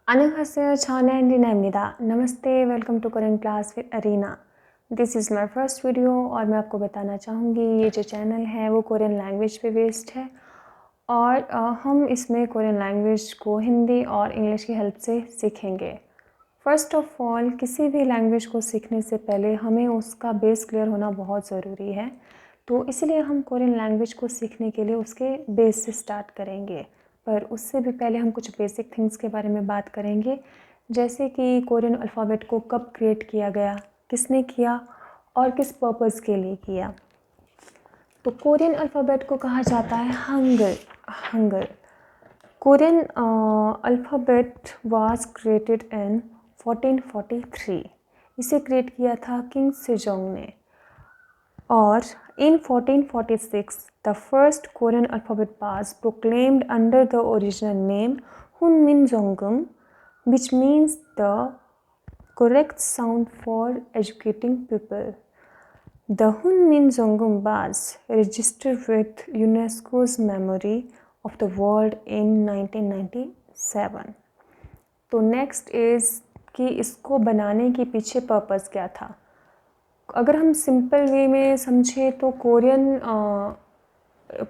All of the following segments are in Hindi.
안녕하세요. 저는 리나입니다. नमस्ते, welcome to Korean class with Arina. This is my first video और मैं आपको बताना चाहूँगी ये जो चैनल है वो कोरियन लैंग्वेज पे बेस्ड है और हम इसमें कोरियन लैंग्वेज को हिंदी और इंग्लिश की हेल्प से सीखेंगे। फ़र्स्ट ऑफ़ ऑल किसी भी लैंग्वेज को सीखने से पहले हमें उसका बेस क्लियर होना बहुत ज़रूरी है, तो इसलिए हम कोरियन लैंग्वेज को सीखने के लिए उसके बेस से स्टार्ट करेंगे। पर उससे भी पहले हम कुछ बेसिक थिंग्स के बारे में बात करेंगे, जैसे कि कोरियन अल्फ़ाबेट को कब क्रिएट किया गया, किसने किया और किस पर्पज़ के लिए किया। तो कोरियन अल्फ़ाबेट को कहा जाता है Hangal. Korean alphabet was created in 1443। इसे क्रिएट किया था किंग सेजोंग ने। और in 1446 the first Korean alphabet was proclaimed under the original name Hunminjeongeum, which means the correct sound for educating people. The Hunminjeongeum was registered with UNESCO's Memory of the World in 1997. तो नेक्स्ट इज़ कि इसको बनाने के पीछे पर्पज़ क्या था। अगर हम सिंपल वे में समझें तो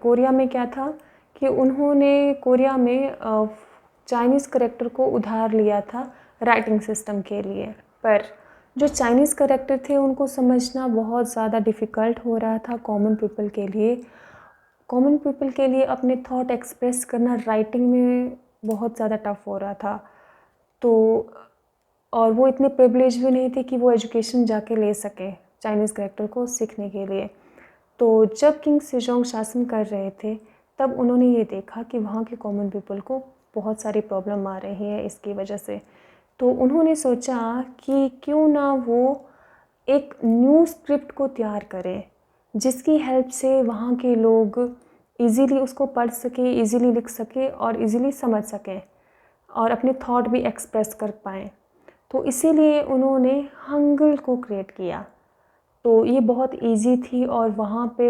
कोरिया में क्या था कि उन्होंने कोरिया में चाइनीज़ करैक्टर को उधार लिया था राइटिंग सिस्टम के लिए, पर जो चाइनीज़ करैक्टर थे उनको समझना बहुत ज़्यादा डिफ़िकल्ट हो रहा था कॉमन पीपल के लिए अपने थॉट एक्सप्रेस करना राइटिंग में बहुत ज़्यादा टफ़ हो रहा था। तो और वो इतने प्रिविलेज भी नहीं थे कि वो एजुकेशन जाके ले सके चाइनीज़ करैक्टर को सीखने के लिए। तो जब किंग सेजोंग शासन कर रहे थे तब उन्होंने ये देखा कि वहाँ के कॉमन पीपल को बहुत सारी प्रॉब्लम आ रही है इसकी वजह से। तो उन्होंने सोचा कि क्यों ना वो एक न्यू स्क्रिप्ट को तैयार करें जिसकी हेल्प से वहाँ के लोग इजीली उसको पढ़ सके, इजीली लिख सके और इजीली समझ सकें और अपने थॉट भी एक्सप्रेस कर पाएँ। तो इसीलिए उन्होंने हंगल को क्रिएट किया। तो ये बहुत इजी थी और वहाँ पे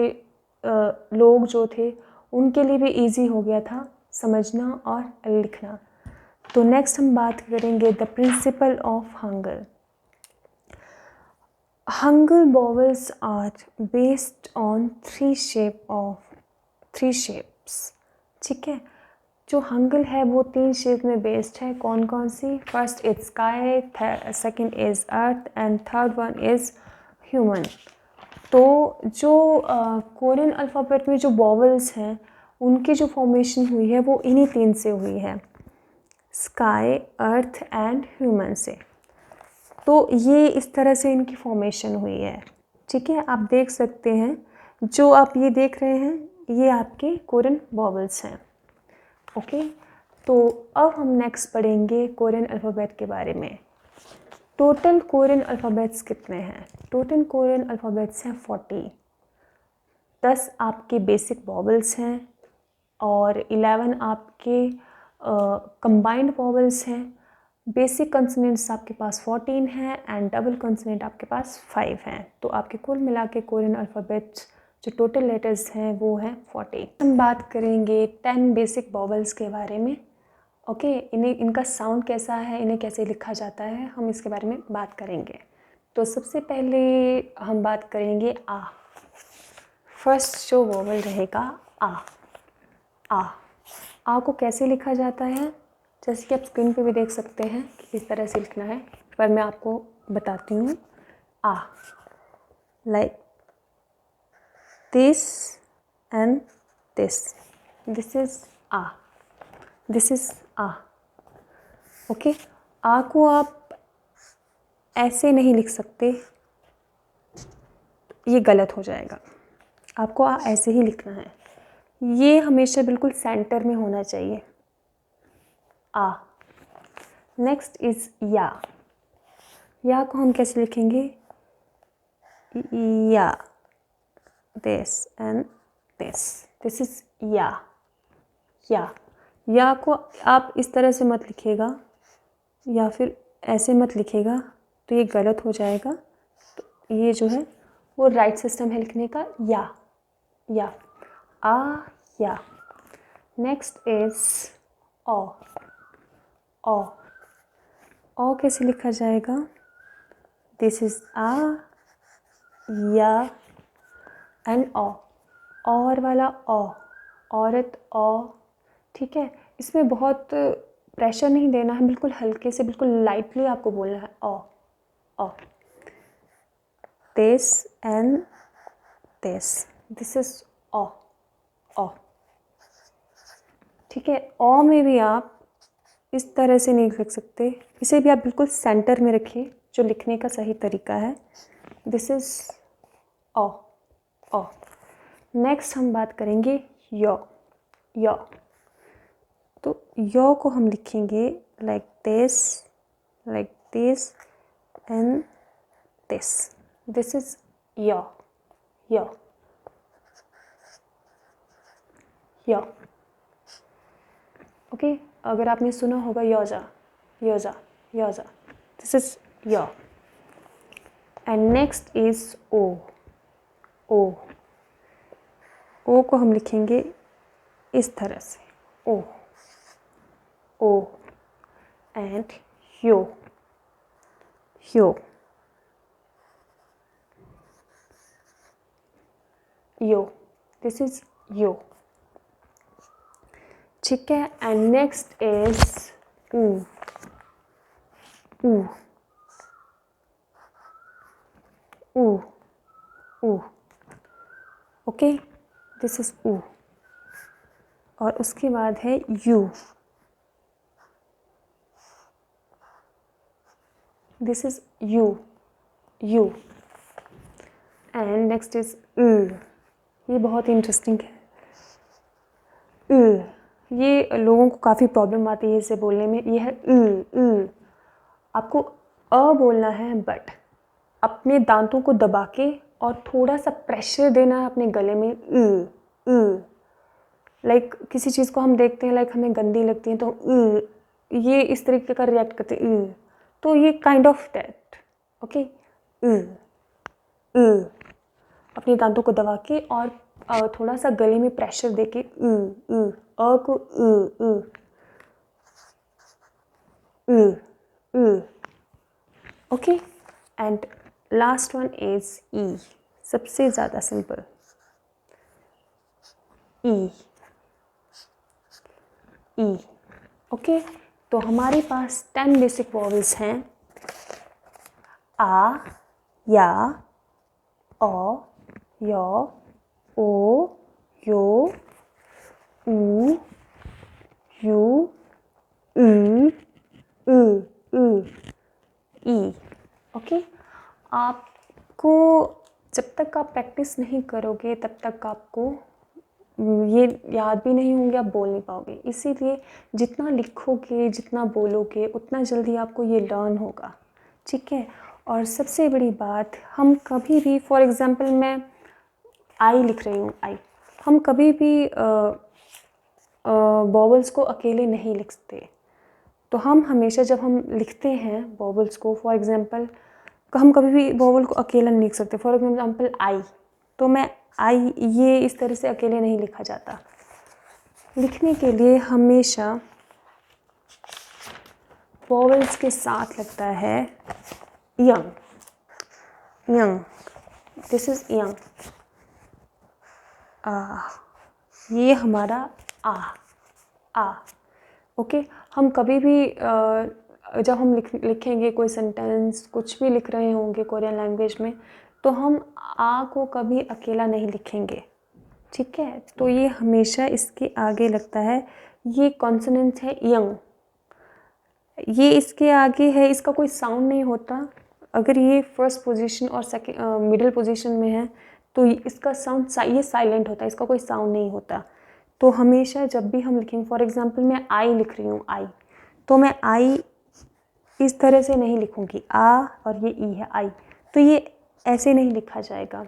लोग जो थे उनके लिए भी इजी हो गया था समझना और लिखना। तो नेक्स्ट हम बात करेंगे the principle of Hangul. Hangul vowels are based on three shapes. ठीक है, जो हंगल है वो 3 शेप में बेस्ड है। कौन कौन सी? First is sky, second is earth and third one is human. तो जो कोरियन अल्फ़ाबेट में जो वॉवल्स हैं उनकी जो फॉर्मेशन हुई है वो इन्हीं 3 से हुई है, स्काई, अर्थ एंड ह्यूमन से। तो ये इस तरह से इनकी फॉर्मेशन हुई है। ठीक है, आप देख सकते हैं जो आप ये देख रहे हैं ये आपके कोरियन वॉवल्स हैं। ओके, तो अब हम नेक्स्ट पढ़ेंगे कोरियन अल्फ़ाबेट के बारे में। टोटल कोरियन अल्फ़ाबेट्स कितने हैं? टोटल कोरियन अल्फ़ाबेट्स हैं 40। 10 आपके बेसिक वॉवल्स हैं और 11 आपके कंबाइंड वॉवल्स हैं। बेसिक कंसोनेंट्स आपके पास 14 हैं एंड डबल कंसोनेंट आपके पास 5 हैं। तो आपके कुल मिला के कोरियन अल्फ़ाबेट्स जो टोटल लेटर्स हैं वो हैं 40। हम बात करेंगे 10 बेसिक वॉवल्स के बारे में। ओके, इनका साउंड कैसा है, इन्हें कैसे लिखा जाता है, हम इसके बारे में बात करेंगे। तो सबसे पहले हम बात करेंगे आ। फर्स्ट जो वोवल रहेगा आ को कैसे लिखा जाता है, जैसे कि आप स्क्रीन पे भी देख सकते हैं कि किस तरह से लिखना है, पर मैं आपको बताती हूँ। आ like this and this is आ, दिस इज़ आ। ओके, आ को आप ऐसे नहीं लिख सकते, ये गलत हो जाएगा। आपको आ ऐसे ही लिखना है, ये हमेशा बिल्कुल सेंटर में होना चाहिए। आ। नेक्स्ट इज़ या को हम कैसे लिखेंगे? या, दिस एंड दिस इज़ या को आप इस तरह से मत लिखिएगा या फिर ऐसे मत लिखिएगा, तो ये गलत हो जाएगा। तो ये जो है वो राइट सिस्टम है लिखने का, या या। नेक्स्ट इज ओ। ओ कैसे लिखा जाएगा? दिस इज आ, या एंड ओ, और वाला ओ, औरत ओ, ठीक है। इसमें बहुत प्रेशर नहीं देना है, बिल्कुल हल्के से, बिल्कुल लाइटली आपको बोलना है ओ, ओ। दिस एंड दिस इज ओ, ओ, ठीक है। ओ में भी आप इस तरह से नहीं लिख सकते, इसे भी आप बिल्कुल सेंटर में रखिए, जो लिखने का सही तरीका है। This is O, O. Next हम बात करेंगे यो, यो। तो यो को हम लिखेंगे like this and this. This is यो, यो, यो। ओके, अगर आपने सुना होगा योजा, योजा, योजा, दिस इज यो। एंड नेक्स्ट इज ओ, ओ। ओ को हम लिखेंगे इस तरह से, ओ, ओ। एंड यो, यो, यो, दिस इज यो, ठीक है। एंड नेक्स्ट इज ऊ, ऊ, ऊ, ऊ, ओके, दिस इज ऊ। और उसके बाद है you, this is you, you. And next is ये बहुत इंटरेस्टिंग है। ये लोगों को काफ़ी प्रॉब्लम आती है इसे बोलने में। ये है आपको अ बोलना है, बट अपने दांतों को दबा के और थोड़ा सा प्रेशर देना है अपने गले में। लाइक किसी चीज़ को हम देखते हैं, लाइक हमें गंदी लगती है, तो ये इस तरीके का रिएक्ट करते हैं। तो ये काइंड ऑफ दैट, ओके। अपने दांतों को दबा के और थोड़ा सा गले में प्रेशर देके अ को okay. And last one is ई, सबसे ज़्यादा सिंपल, ई, ई, ओके। तो हमारे पास 10 बेसिक वॉवल्स हैं। आ, या, ओ, यो, ओ, यो, ऊ, यू, ई, ओके। आपको जब तक आप प्रैक्टिस नहीं करोगे तब तक आपको ये याद भी नहीं होंगे, आप बोल नहीं पाओगे। इसीलिए जितना लिखोगे, जितना बोलोगे, उतना जल्दी आपको ये लर्न होगा, ठीक है। और सबसे बड़ी बात, हम कभी भी, फॉर एग्ज़ाम्पल मैं आई लिख रही हूँ, आई, हम कभी भी वॉवल्स को अकेले नहीं लिखते। तो हम हमेशा जब हम लिखते हैं वॉवल्स को, फॉर एग्ज़ाम्पल हम कभी भी वॉवल को अकेला नहीं लिख सकते। फॉर एग्ज़ाम्पल आई, तो मैं आई, ये इस तरह से अकेले नहीं लिखा जाता। लिखने के लिए हमेशा वॉवल्स के साथ लगता है young, young, this is young. ये हमारा आ, ओके। हम कभी भी जब हम लिखेंगे कोई सेंटेंस, कुछ भी लिख रहे होंगे कोरियन लैंग्वेज में, तो हम आ को कभी अकेला नहीं लिखेंगे, ठीक है। तो ये हमेशा इसके आगे लगता है। ये कॉन्सोनेंट है यंग, ये इसके आगे है, इसका कोई साउंड नहीं होता। अगर ये फर्स्ट पोजीशन और सेकंड मिडिल पोजीशन में है तो इसका साउंड, ये साइलेंट होता है, इसका कोई साउंड नहीं होता। तो हमेशा जब भी हम लिखेंगे, फॉर एग्जांपल मैं आई लिख रही हूँ, आई, तो मैं आई इस तरह से नहीं लिखूँगी, आ और ये ई है आई, तो ये ऐसे नहीं लिखा जाएगा।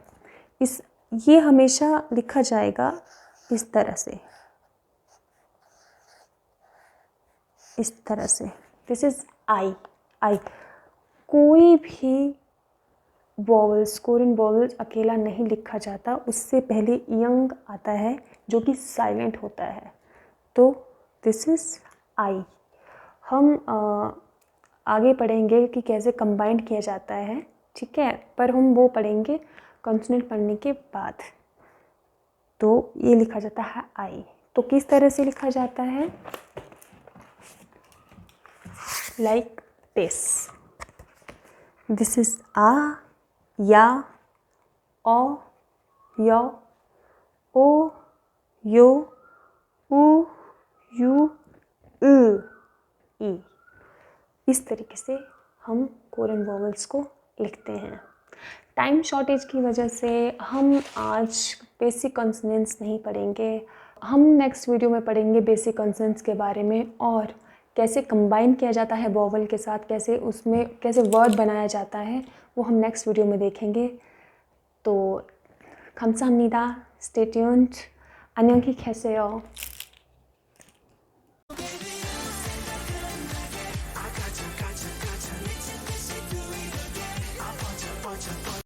ये हमेशा लिखा जाएगा इस तरह से, इस तरह से। दिस इज आई, आई। कोई भी वॉवल्स, कोरियन वॉवल्स अकेला नहीं लिखा जाता, उससे पहले यंग आता है जो कि साइलेंट होता है। तो दिस इज आई। हम आगे पढ़ेंगे कि कैसे कंबाइंड किया जाता है, ठीक है, पर हम वो पढ़ेंगे कॉन्सोनेंट पढ़ने के बाद। तो ये लिखा जाता है आई। तो किस तरह से लिखा जाता है? Like this. दिस इज आ, या, ओ, यो, ओ, यो, उ, यू, ई। इस तरीके से हम कोरियन वोवेल्स को लिखते हैं। टाइम शॉर्टेज की वजह से हम आज बेसिक कॉन्सोनेंट्स नहीं पढ़ेंगे। हम नेक्स्ट वीडियो में पढ़ेंगे बेसिक कॉन्सोनेंट्स के बारे में और कैसे कंबाइन किया जाता है वोवेल के साथ, कैसे उसमें कैसे वर्ड बनाया जाता है, वो हम नेक्स्ट वीडियो में देखेंगे। तो 감사합니다. Stay tuned. 안녕히 계세요.